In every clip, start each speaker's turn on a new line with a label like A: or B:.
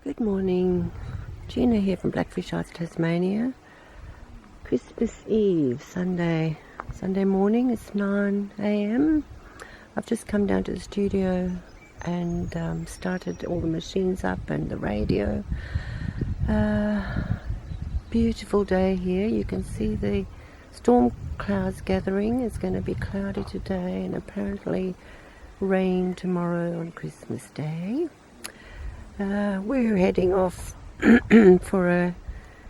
A: Good morning, Gina here from Blackfish Arts, Tasmania. Christmas Eve, Sunday morning. It's 9 a.m. I've just come down to the studio and started all the machines up and the radio. Beautiful day here. You can see the storm clouds gathering. It's going to be cloudy today and apparently rain tomorrow on Christmas Day. We're heading off for a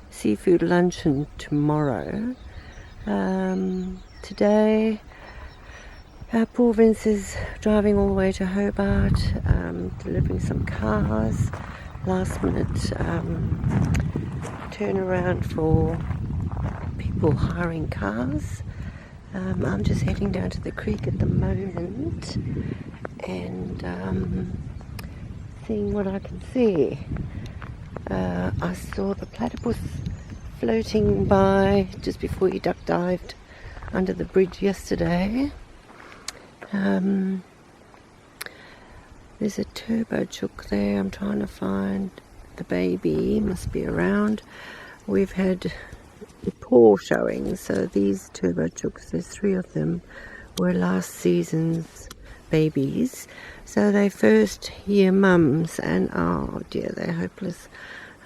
A: seafood luncheon tomorrow. Today, poor Vince is driving all the way to Hobart, delivering some cars. Last minute turnaround for people hiring cars. I'm just heading down to the creek at the moment and seeing what I can see. I saw the platypus floating by just before he duck dived under the bridge yesterday. There's a turbo chook there. I'm trying to find the baby. He must be around. We've had poor showings, so these turbo chooks, there's 3 of them, were last season's babies. So they first year mums, and oh dear, they're hopeless.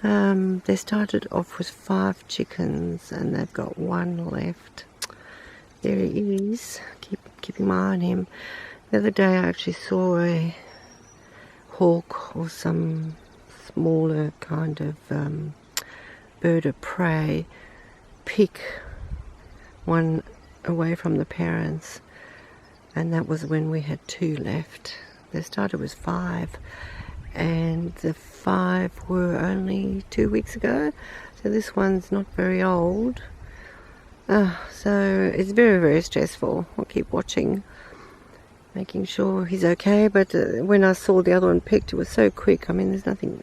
A: They started off with 5 chickens and they've got 1 left. There he is, keeping my eye on him. The other day I actually saw a hawk or some smaller kind of bird of prey pick one away from the parents, and that was when we had 2 left. They started with 5, and the 5 were only 2 weeks ago, so this one's not very old. So it's very, very stressful. I'll keep watching, making sure he's okay. But when I saw the other one picked, it was so quick. I mean, there's nothing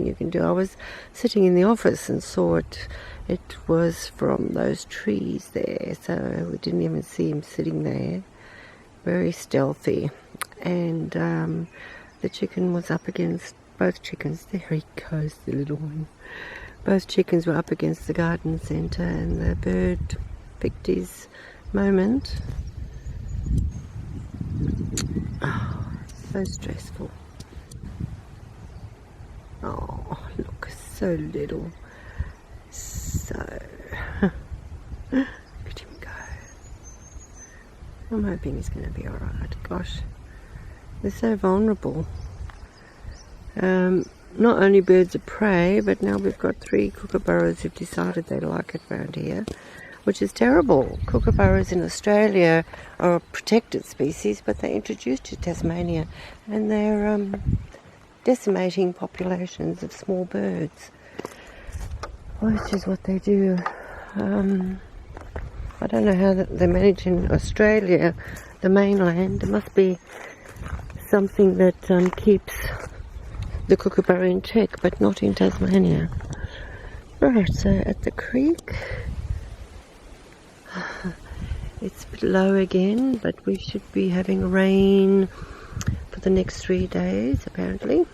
A: you can do. I was sitting in the office and saw it. It was from those trees there, so we didn't even see him sitting there. Very stealthy. And the chicken was up against, both chickens, there he goes, the little one. Both chickens were up against the garden centre, and the bird picked his moment. Oh, so stressful. Oh, look, so little. So, look at him go. I'm hoping he's going to be alright. Gosh, they're so vulnerable. Not only birds of prey, but now we've got 3 kookaburras who've decided they like it around here, which is terrible. Kookaburras in Australia are a protected species, but they're introduced to Tasmania, and they're decimating populations of small birds, which is what they do. I don't know how they manage in Australia, the mainland. There must be something that keeps the kookaburra in check, but not in Tasmania. Right, so at the creek, it's a bit low again, but we should be having rain for the next 3 days, apparently.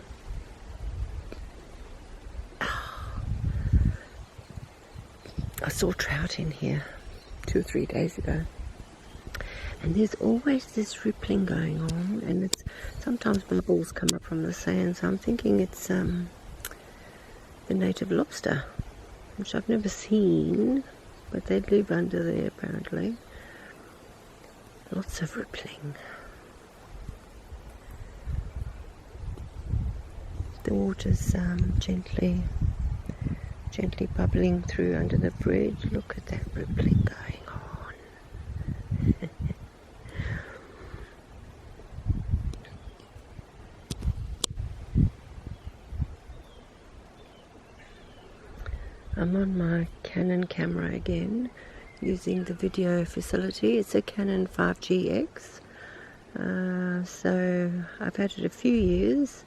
A: I saw trout in here 2 or 3 days ago, and there's always this rippling going on, and it's sometimes bubbles come up from the sand, so I'm thinking it's the native lobster, which I've never seen, but they live under there apparently. Lots of rippling. The water's gently bubbling through under the bridge. Look at that rippling going on. I'm on my Canon camera again, using the video facility. It's a Canon 5GX. So I've had it a few years.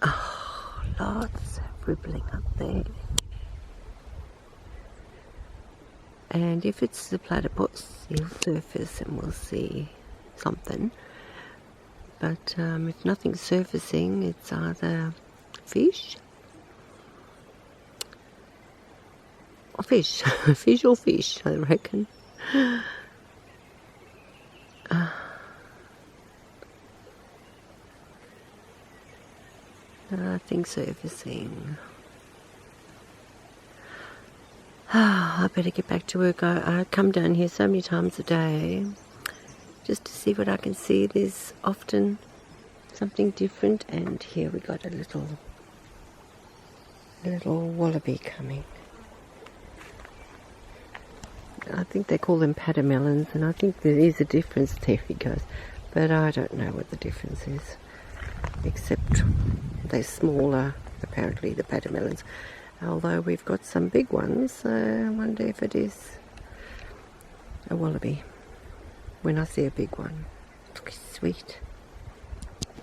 A: Oh, lots of rippling up there. And if it's the platypus, he'll surface and we'll see something. But if nothing's surfacing, it's either fish. Or fish. Fish or fish, I reckon. Nothing surfacing. I better get back to work. I come down here so many times a day just to see what I can see. There's often something different, and here we got a little wallaby coming. I think they call them pademelons, and I think there is a difference. There he goes, but I don't know what the difference is, except they're smaller, apparently, the pademelons. Although we've got some big ones, I wonder if it is a wallaby when I see a big one. Sweet.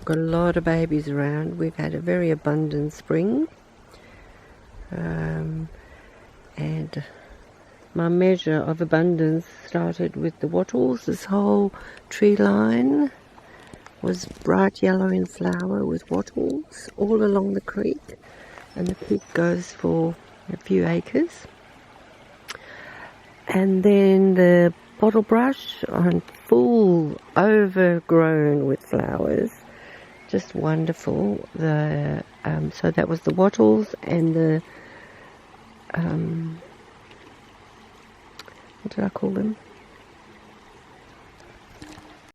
A: Got a lot of babies around. We've had a very abundant spring, and my measure of abundance started with the wattles. This whole tree line was bright yellow in flower with wattles all along the creek, and the creek goes for a few acres. And then the bottle brush on full, overgrown with flowers, just wonderful. So that was the wattles and the what did I call them?